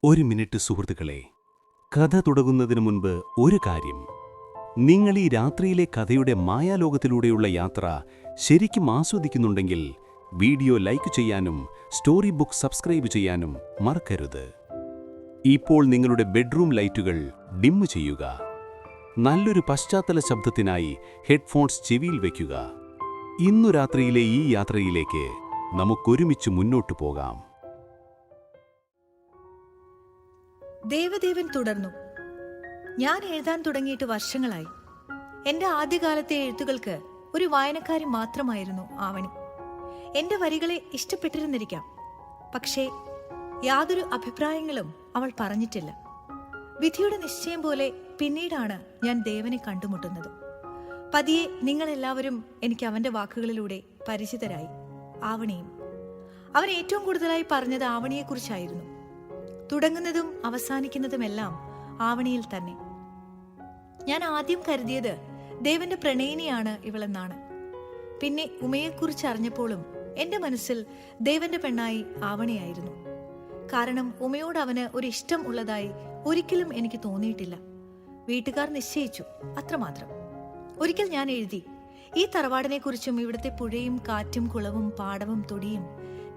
ഒരു മിനിറ്റ് സുഹൃത്തുക്കളെ, കഥ തുടങ്ങുന്നതിന് മുൻപ് ഒരു കാര്യം. നിങ്ങൾ ഈ രാത്രിയിലെ കഥയുടെ മായാലോകത്തിലൂടെയുള്ള യാത്ര ശരിക്കും ആസ്വദിക്കുന്നുണ്ടെങ്കിൽ വീഡിയോ ലൈക്ക് ചെയ്യാനും സ്റ്റോറി ബുക്ക് സബ്സ്ക്രൈബ് ചെയ്യാനും മറക്കരുത്. ഇപ്പോൾ നിങ്ങളുടെ ബെഡ്റൂം ലൈറ്റുകൾ ഡിം ചെയ്യുക. നല്ലൊരു പശ്ചാത്തല ശബ്ദത്തിനായി ഹെഡ്ഫോൺസ് ചെവിയിൽ വയ്ക്കുക. ഇന്നു രാത്രിയിലെ ഈ യാത്രയിലേക്ക് നമുക്കൊരുമിച്ച് മുന്നോട്ടു പോകാം. ദേവദേവൻ തുടർന്നു. ഞാൻ എഴുതാൻ തുടങ്ങിയിട്ട് വർഷങ്ങളായി. എന്റെ ആദ്യകാലത്തെ എഴുത്തുകൾക്ക് ഒരു വായനക്കാരി മാത്രമായിരുന്നു ആവണി. എന്റെ വരികളെ ഇഷ്ടപ്പെട്ടിരുന്നിരിക്കാം, പക്ഷേ യാതൊരു അഭിപ്രായങ്ങളും അവൾ പറഞ്ഞിട്ടില്ല. വിധിയുടെ നിശ്ചയം പോലെ പിന്നീടാണ് ഞാൻ ദേവനെ കണ്ടുമുട്ടുന്നത്. പതിയെ നിങ്ങളെല്ലാവരും എനിക്ക് അവന്റെ വാക്കുകളിലൂടെ പരിചിതരായി. ആവണിയും. അവൻ ഏറ്റവും കൂടുതലായി പറഞ്ഞത് ആവണിയെക്കുറിച്ചായിരുന്നു. തുടങ്ങുന്നതും അവസാനിക്കുന്നതുമെല്ലാം ആവണിയിൽ തന്നെ. ഞാൻ ആദ്യം കരുതിയത് ദേവന്റെ പ്രണയിനിയാണ് ഇവളെന്നാണ്. പിന്നെ ഉമയെക്കുറിച്ച് അറിഞ്ഞപ്പോഴും എന്റെ മനസ്സിൽ ദേവന്റെ പെണ്ണായി ആവണിയായിരുന്നു. കാരണം ഉമയോട് അവന് ഒരു ഇഷ്ടം ഉള്ളതായി ഒരിക്കലും എനിക്ക് തോന്നിയിട്ടില്ല. വീട്ടുകാർ നിശ്ചയിച്ചു, അത്രമാത്രം. ഒരിക്കൽ ഞാൻ എഴുതി, ഈ തറവാടിനെക്കുറിച്ചും ഇവിടുത്തെ പുഴയും കാറ്റും കുളവും പാടവും തൊടിയും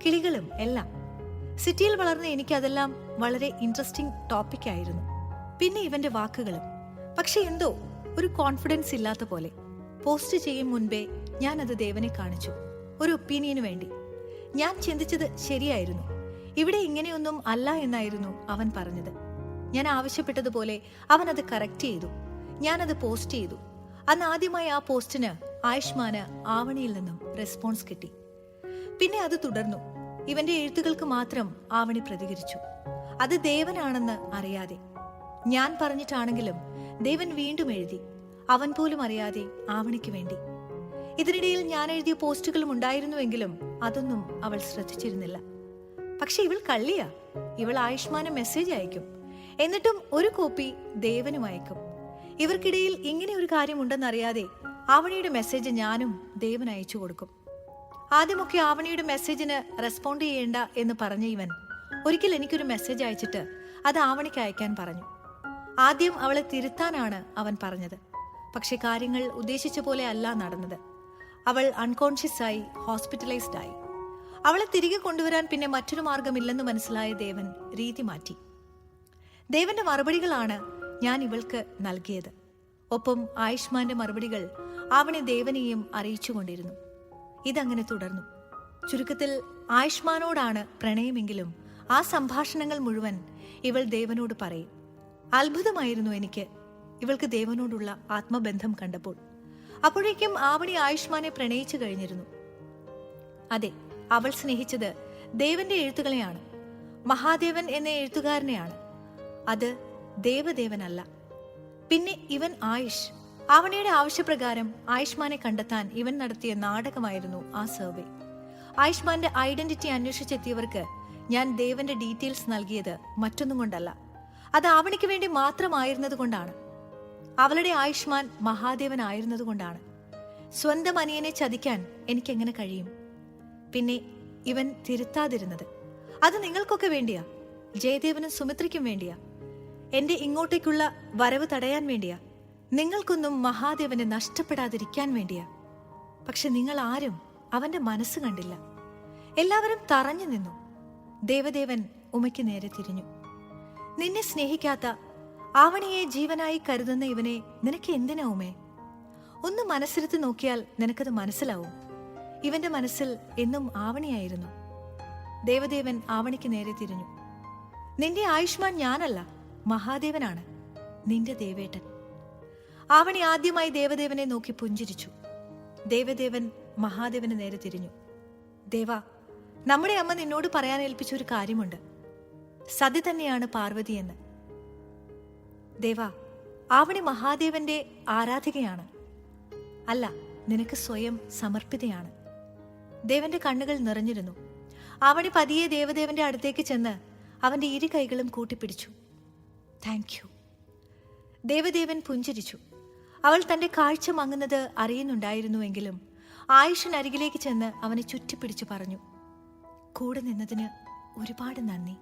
കിളികളും എല്ലാം. സിറ്റിയിൽ വളർന്ന എനിക്കതെല്ലാം വളരെ ഇൻട്രസ്റ്റിംഗ് ടോപ്പിക്കായിരുന്നു. പിന്നെ ഇവന്റെ വാക്കുകളും. പക്ഷെ എന്തോ ഒരു കോൺഫിഡൻസ് ഇല്ലാത്ത പോലെ. പോസ്റ്റ് ചെയ്യും മുൻപേ ഞാൻ അത് ദേവനെ കാണിച്ചു, ഒരു ഒപ്പീനിയനു വേണ്ടി. ഞാൻ ചിന്തിച്ചത് ശരിയായിരുന്നു. ഇവിടെ ഇങ്ങനെയൊന്നും അല്ല എന്നായിരുന്നു അവൻ പറഞ്ഞത്. ഞാൻ ആവശ്യപ്പെട്ടതുപോലെ അവൻ അത് കറക്റ്റ് ചെയ്തു. ഞാനത് പോസ്റ്റ് ചെയ്തു. അന്ന് ആദ്യമായി ആ പോസ്റ്റിന് ആയുഷ്മാന് ആവണിയിൽ നിന്നും റെസ്പോൺസ് കിട്ടി. പിന്നെ അത് തുടർന്നു. ഇവന്റെ എഴുത്തുകൾക്ക് മാത്രം ആവണി പ്രതികരിച്ചു. അത് ദേവനാണെന്ന് അറിയാതെ. ഞാൻ പറഞ്ഞിട്ടാണെങ്കിലും ദേവൻ വീണ്ടും എഴുതി, അവൻ പോലും അറിയാതെ ആവണിക്ക് വേണ്ടി. ഇതിനിടയിൽ ഞാൻ എഴുതിയ പോസ്റ്റുകളും ഉണ്ടായിരുന്നുവെങ്കിലും അതൊന്നും അവൾ ശ്രദ്ധിച്ചിരുന്നില്ല. പക്ഷെ ഇവൾ കള്ളിയാ. ഇവൾ ആയുഷ്മാന് മെസ്സേജ് അയക്കും, എന്നിട്ടും ഒരു കോപ്പി ദേവനും അയക്കും. ഇവർക്കിടയിൽ ഇങ്ങനെ ഒരു കാര്യമുണ്ടെന്നറിയാതെ ആവണിയുടെ മെസ്സേജ് ഞാനും ദേവൻ അയച്ചു കൊടുക്കും. ആദ്യമൊക്കെ ആവണിയുടെ മെസ്സേജിന് റെസ്പോണ്ട് ചെയ്യേണ്ട എന്ന് പറഞ്ഞ ഇവൻ ഒരിക്കൽ എനിക്കൊരു മെസ്സേജ് അയച്ചിട്ട് അത് ആവണിക്ക് അയക്കാൻ പറഞ്ഞു. ആദ്യം അവളെ തിരുത്താനാണ് അവൻ പറഞ്ഞത്. പക്ഷെ കാര്യങ്ങൾ ഉദ്ദേശിച്ച പോലെ അല്ല നടന്നത്. അവൾ അൺകോൺഷ്യസ് ആയി ഹോസ്പിറ്റലൈസ്ഡ് ആയി. അവളെ തിരികെ കൊണ്ടുവരാൻ പിന്നെ മറ്റൊരു മാർഗമില്ലെന്ന് മനസ്സിലായ ദേവൻ രീതി മാറ്റി. ദേവന്റെ മറുപടികളാണ് ഞാൻ ഇവൾക്ക് നൽകിയത്. ഒപ്പം ആയുഷ്മാന്റെ മറുപടികൾ ആവണി ദേവനെയും അറിയിച്ചുകൊണ്ടിരുന്നു. ഇതങ്ങനെ തുടർന്നു. ചുരുക്കത്തിൽ ആയുഷ്മാനോടാണ് പ്രണയമെങ്കിലും ആ സംഭാഷണങ്ങൾ മുഴുവൻ ഇവൾ ദേവനോട് പറയും. അത്ഭുതമായിരുന്നു എനിക്ക് ഇവൾക്ക് ദേവനോടുള്ള ആത്മബന്ധം കണ്ടപ്പോൾ. അപ്പോഴേക്കും ആവണി ആയുഷ്മാനെ പ്രണയിച്ചു കഴിഞ്ഞിരുന്നു. അതെ, അവൾ സ്നേഹിച്ചത് ദേവന്റെ എഴുത്തുകളെയാണ്, മഹാദേവൻ എന്ന എഴുത്തുകാരനെയാണ്. അത് ദേവദേവനല്ല. പിന്നെ ഇവൻ ആയുഷ്. ആവണിയുടെ ആവശ്യപ്രകാരം ആയുഷ്മാനെ കണ്ടെത്താൻ ഇവൻ നടത്തിയ നാടകമായിരുന്നു ആ സർവേ. ആയുഷ്മാന്റെ ഐഡന്റിറ്റി അന്വേഷിച്ചെത്തിയവർക്ക് ഞാൻ ദേവന്റെ ഡീറ്റെയിൽസ് നൽകിയത് മറ്റൊന്നും കൊണ്ടല്ല, അത് ആവണിക്ക് വേണ്ടി മാത്രമായിരുന്നത് കൊണ്ടാണ്. അവളുടെ ആയുഷ്മാൻ മഹാദേവൻ ആയിരുന്നത് കൊണ്ടാണ്. സ്വന്തം അനിയനെ ചതിക്കാൻ എനിക്കെങ്ങനെ കഴിയും? പിന്നെ ഇവൻ തിരുത്താതിരുന്നത് അത് നിങ്ങൾക്കൊക്കെ വേണ്ടിയാ, ജയദേവനും സുമിത്രയ്ക്കും വേണ്ടിയാ, എന്റെ ഇങ്ങോട്ടേക്കുള്ള വരവ് തടയാൻ വേണ്ടിയാ, നിങ്ങൾക്കൊന്നും മഹാദേവനെ നഷ്ടപ്പെടാതിരിക്കാൻ വേണ്ടിയാ. പക്ഷെ നിങ്ങൾ ആരും അവന്റെ മനസ്സ് കണ്ടില്ല. എല്ലാവരും തറഞ്ഞു നിന്നു. ദേവദേവൻ ഉമയ്ക്ക് നേരെ തിരിഞ്ഞു. നിന്നെ സ്നേഹിക്കാത്ത, ആവണിയെ ജീവനായി കരുതുന്ന ഇവനെ നിനക്ക് എന്തിനാ ഉമേ? ഒന്ന് മനസ്സിരുത്തി നോക്കിയാൽ നിനക്കത് മനസ്സിലാവും. ഇവന്റെ മനസ്സിൽ എന്നും ആവണിയായിരുന്നു. ദേവദേവൻ ആവണിക്ക് നേരെ തിരിഞ്ഞു. നിന്റെ ആയുഷ്മാൻ ഞാനല്ല, മഹാദേവനാണ്, നിന്റെ ദേവേട്ടൻ. ആവണി ആദ്യമായി ദേവദേവനെ നോക്കി പുഞ്ചിരിച്ചു. ദേവദേവൻ മഹാദേവന് നേരെ തിരിഞ്ഞു. ദേവാ, നമ്മുടെ അമ്മ നിന്നോട് പറയാൻ ഏൽപ്പിച്ച ഒരു കാര്യമുണ്ട്. സതി തന്നെയാണ് പാർവതി എന്ന്. ദേവാ, ആവണി മഹാദേവന്റെ ആരാധികയാണ്. അല്ല, നിനക്ക് സ്വയം സമർപ്പിതയാണ്. ദേവന്റെ കണ്ണുകൾ നിറഞ്ഞിരുന്നു. ആവണി പതിയെ ദേവദേവന്റെ അടുത്തേക്ക് ചെന്ന് അവന്റെ ഇരു കൈകളും കൂട്ടിപ്പിടിച്ചു. Thank you. ദേവദേവൻ പുഞ്ചിരിച്ചു. അവൾ തന്റെ കാഴ്ച മങ്ങുന്നത് അറിയുന്നുണ്ടായിരുന്നുവെങ്കിലും ആയുഷിനരികിലേക്ക് ചെന്ന് അവനെ ചുറ്റിപ്പിടിച്ചു പറഞ്ഞു, കൂടെ നിന്നതിന് ഒരുപാട് നന്ദി.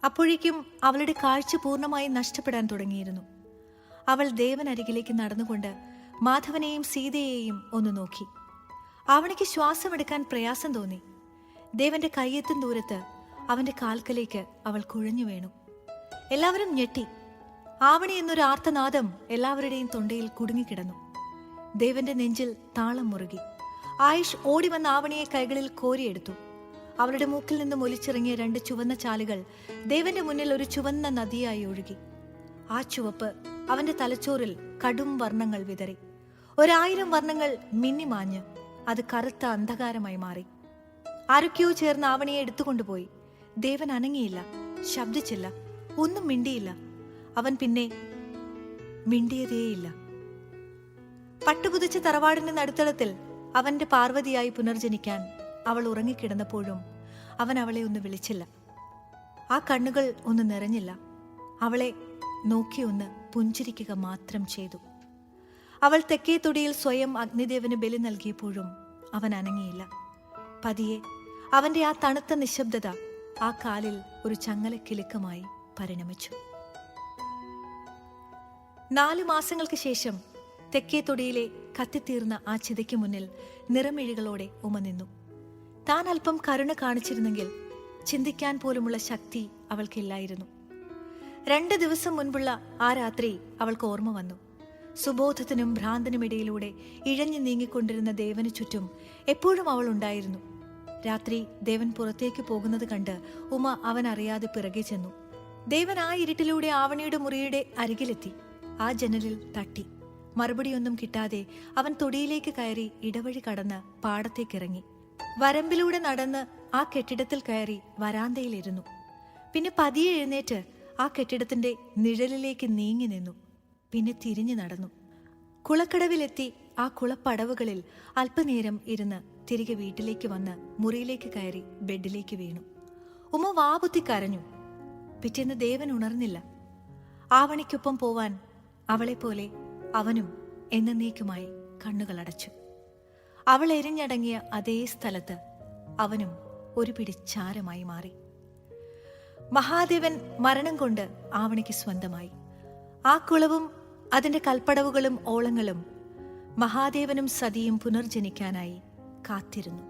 അപ്പോഴേക്കും അവളുടെ കാഴ്ച പൂർണ്ണമായി നഷ്ടപ്പെടാൻ തുടങ്ങിയിരുന്നു. അവൾ ദേവനരികിലേക്ക് നടന്നുകൊണ്ട് മാധവനെയും സീതയെയും ഒന്ന് നോക്കി. ആവണിക്ക് ശ്വാസമെടുക്കാൻ പ്രയാസം തോന്നി. ദേവന്റെ കയ്യെത്തും ദൂരത്ത് അവന്റെ കാൽക്കലേക്ക് അവൾ കുഴഞ്ഞു വീണു. എല്ലാവരും ഞെട്ടി. ആവണി എന്നൊരു ആർത്തനാദം എല്ലാവരുടെയും തൊണ്ടയിൽ കുടുങ്ങിക്കിടന്നു. ദേവന്റെ നെഞ്ചിൽ താളം മുറുകി. ആയുഷ് ഓടി വന്ന ആവണിയെ കൈകളിൽ കോരിയെടുത്തു. അവളുടെ മൂക്കിൽ നിന്നും ഒലിച്ചിറങ്ങിയ 2 ചുവന്ന ചാലുകൾ ദേവന്റെ മുന്നിൽ ഒരു ചുവന്ന നദിയായി ഒഴുകി. ആ ചുവപ്പ് അവന്റെ തലച്ചോറിൽ കടും വർണ്ണങ്ങൾ വിതറി. 1000 വർണ്ണങ്ങൾ മിന്നിമാഞ്ഞ് അത് കറുത്ത അന്ധകാരമായി മാറി. ആരൊക്കെയോ ചേർന്ന് ആവണിയെ എടുത്തുകൊണ്ടുപോയി. ദേവൻ അനങ്ങിയില്ല, ശബ്ദിച്ചില്ല, ഒന്നും മിണ്ടിയില്ല. അവൻ പിന്നെ മിണ്ടിയതേയില്ല. പട്ടുപുതച്ച തറവാടിന്റെ നടുത്തളത്തിൽ അവന്റെ പാർവതിയായി പുനർജനിക്കാൻ അവൾ ഉറങ്ങിക്കിടന്നപ്പോഴും അവൻ അവളെ ഒന്ന് വിളിച്ചില്ല. ആ കണ്ണുകൾ ഒന്ന് നിറഞ്ഞില്ല. അവളെ നോക്കിയൊന്ന് പുഞ്ചിരിക്കുക മാത്രം ചെയ്തു. അവൾ തെക്കേ തൊടിയിൽ സ്വയം അഗ്നിദേവന് ബലി നൽകിയപ്പോഴും അവൻ അനങ്ങിയില്ല. പതിയെ അവന്റെ ആ തണുത്ത നിശബ്ദത ആ കാലിൽ ഒരു ചങ്ങലക്കിലുക്കമായി പരിണമിച്ചു. 4 മാസങ്ങൾക്ക് ശേഷം തെക്കേ തൊടിയിലെ കത്തിത്തീർന്ന ആ ചിതയ്ക്ക് മുന്നിൽ നിറമിഴികളോടെ ഉമ നിന്നു. താൻ അല്പം കരുണ കാണിച്ചിരുന്നെങ്കിൽ ചിന്തിക്കാൻ പോലുമുള്ള ശക്തി അവൾക്കില്ലായിരുന്നു. 2 ദിവസം മുൻപുള്ള ആ രാത്രി അവൾക്ക് ഓർമ്മ വന്നു. സുബോധത്തിനും ഭ്രാന്തനുമിടയിലൂടെ ഇഴഞ്ഞു നീങ്ങിക്കൊണ്ടിരുന്ന ദേവന് ചുറ്റും എപ്പോഴും അവൾ ഉണ്ടായിരുന്നു. രാത്രി ദേവൻ പുറത്തേക്ക് പോകുന്നത് കണ്ട് ഉമ അവൻ അറിയാതെ പിറകെ ചെന്നു. ദേവൻ ആ ഇരുട്ടിലൂടെ ആവണിയുടെ മുറിയുടെ അരികിലെത്തി. ആ ജനലിൽ തട്ടി. മറുപടിയൊന്നും കിട്ടാതെ അവൻ തൊടിയിലേക്ക് കയറി ഇടവഴി കടന്ന് പാടത്തേക്കിറങ്ങി. വരമ്പിലൂടെ നടന്ന് ആ കെട്ടിടത്തിൽ കയറി വരാന്തയിലിരുന്നു. പിന്നെ പതിയെ എഴുന്നേറ്റ് ആ കെട്ടിടത്തിന്റെ നിഴലിലേക്ക് നീങ്ങി നിന്നു. പിന്നെ തിരിഞ്ഞു നടന്നു. കുളക്കടവിലെത്തി ആ കുളപ്പടവുകളിൽ അല്പനേരം ഇരുന്ന് തിരികെ വീട്ടിലേക്ക് വന്ന് മുറിയിലേക്ക് കയറി ബെഡിലേക്ക് വീണു. ഉമ്മ വാപുത്തി കരഞ്ഞു. പിറ്റേന്ന് ദേവൻ ഉണർന്നില്ല. ആവണിക്കൊപ്പം പോവാൻ അവളെപ്പോലെ അവനും എന്നേക്കുമായി കണ്ണുകളടച്ചു. അവൾ എരിഞ്ഞടങ്ങിയ അതേ സ്ഥലത്ത് അവനും ഒരു പിടി ചാരമായി മാറി. മഹാദേവൻ മരണം കൊണ്ട് ആവണിക്ക് സ്വന്തമായി. ആ കുളവും അതിന്റെ കൽപ്പടവുകളും ഓളങ്ങളും മഹാദേവനും സതിയും പുനർജനിക്കാനായി കാത്തിരുന്നു.